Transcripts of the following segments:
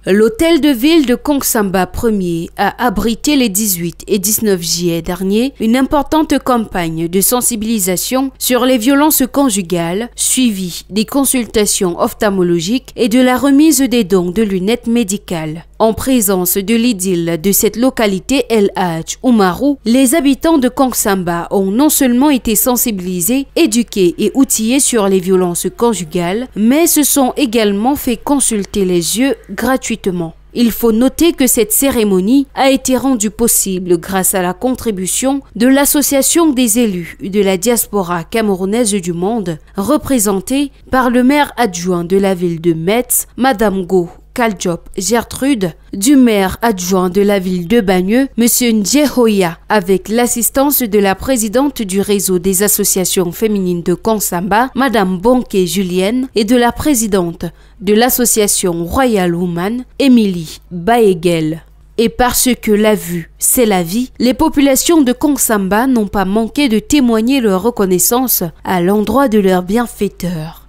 L'hôtel de ville de Kongsamba 1er a abrité les 18 et 19 juillet dernier une importante campagne de sensibilisation sur les violences conjugales, suivie des consultations ophtalmologiques et de la remise des dons de lunettes médicales. En présence de l'édile de cette localité El Hadj Oumarou, les habitants de Kongsamba ont non seulement été sensibilisés, éduqués et outillés sur les violences conjugales, mais se sont également fait consulter les yeux gratuitement. Il faut noter que cette cérémonie a été rendue possible grâce à la contribution de l'Association des élus de la diaspora camerounaise du monde, représentée par le maire adjoint de la ville de Metz, Madame Go Kaljop Gertrude, du maire adjoint de la ville de Bagneux, M. Ndjehoya, avec l'assistance de la présidente du réseau des associations féminines de Kongsamba, Madame Bonke Julienne, et de la présidente de l'association Royal Woman, Émilie Baegel. Et parce que la vue, c'est la vie, les populations de Kongsamba n'ont pas manqué de témoigner leur reconnaissance à l'endroit de leurs bienfaiteurs.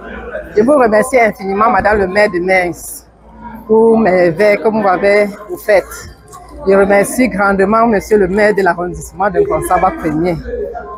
Je vous remercie infiniment, Madame le maire de Metz, pour mes vœux que vous m'avez fait. Je remercie grandement Monsieur le maire de l'arrondissement de Kongsamba 1er.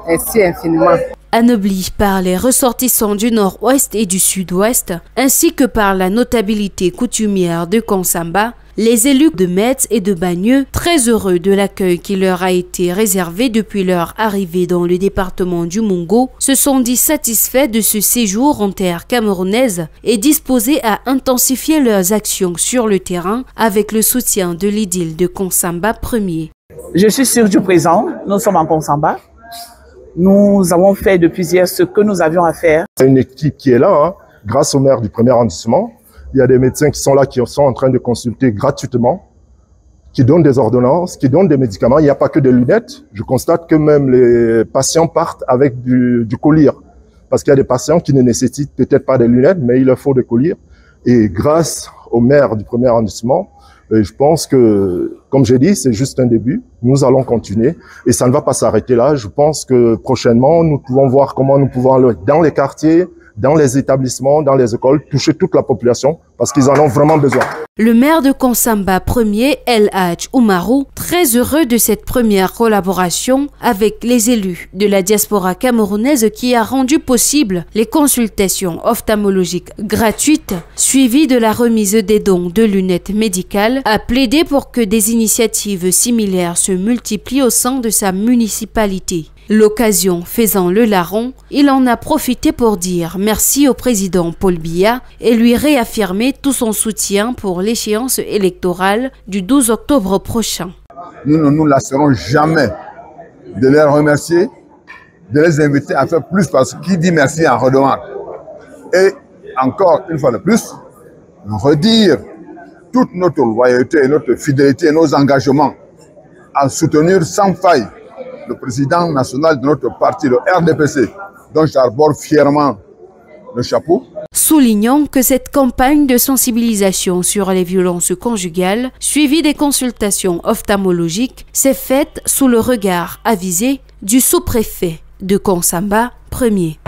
Merci infiniment. Anoblis par les ressortissants du nord-ouest et du sud-ouest, ainsi que par la notabilité coutumière de Kongsamba, les élus de Metz et de Bagneux, très heureux de l'accueil qui leur a été réservé depuis leur arrivée dans le département du Mungo, se sont dit satisfaits de ce séjour en terre camerounaise et disposés à intensifier leurs actions sur le terrain avec le soutien de l'édile de Kongsamba 1er. Je suis sûr du présent, nous sommes en Kongsamba. Nous avons fait depuis hier ce que nous avions à faire. C'est une équipe qui est là, grâce au maire du premier arrondissement. Il y a des médecins qui sont là, qui sont en train de consulter gratuitement, qui donnent des ordonnances, qui donnent des médicaments. Il n'y a pas que des lunettes. Je constate que même les patients partent avec du collier. Parce qu'il y a des patients qui ne nécessitent peut-être pas des lunettes, mais il leur faut des colliers. Et grâce au maire du premier arrondissement, je pense que, comme j'ai dit, c'est juste un début. Nous allons continuer et ça ne va pas s'arrêter là. Je pense que prochainement, nous pouvons voir comment nous pouvons aller dans les quartiers, dans les établissements, dans les écoles, toucher toute la population parce qu'ils en ont vraiment besoin. Le maire de Kongsamba 1er, El Hadj Oumarou, très heureux de cette première collaboration avec les élus de la diaspora camerounaise qui a rendu possible les consultations ophtalmologiques gratuites, suivies de la remise des dons de lunettes médicales, a plaidé pour que des initiatives similaires se multiplient au sein de sa municipalité. L'occasion faisant le larron, il en a profité pour dire merci au président Paul Biya et lui réaffirmer tout son soutien pour l'échéance électorale du 12 octobre prochain. Nous ne nous lasserons jamais de les remercier, de les inviter à faire plus parce qu'il dit merci en redemande. Et encore une fois de plus, redire toute notre loyauté, notre fidélité et nos engagements à soutenir sans faille le président national de notre parti, le RDPC, dont j'arbore fièrement le chapeau. Soulignons que cette campagne de sensibilisation sur les violences conjugales, suivie des consultations ophtalmologiques, s'est faite sous le regard avisé du sous-préfet de Kongsamba 1er.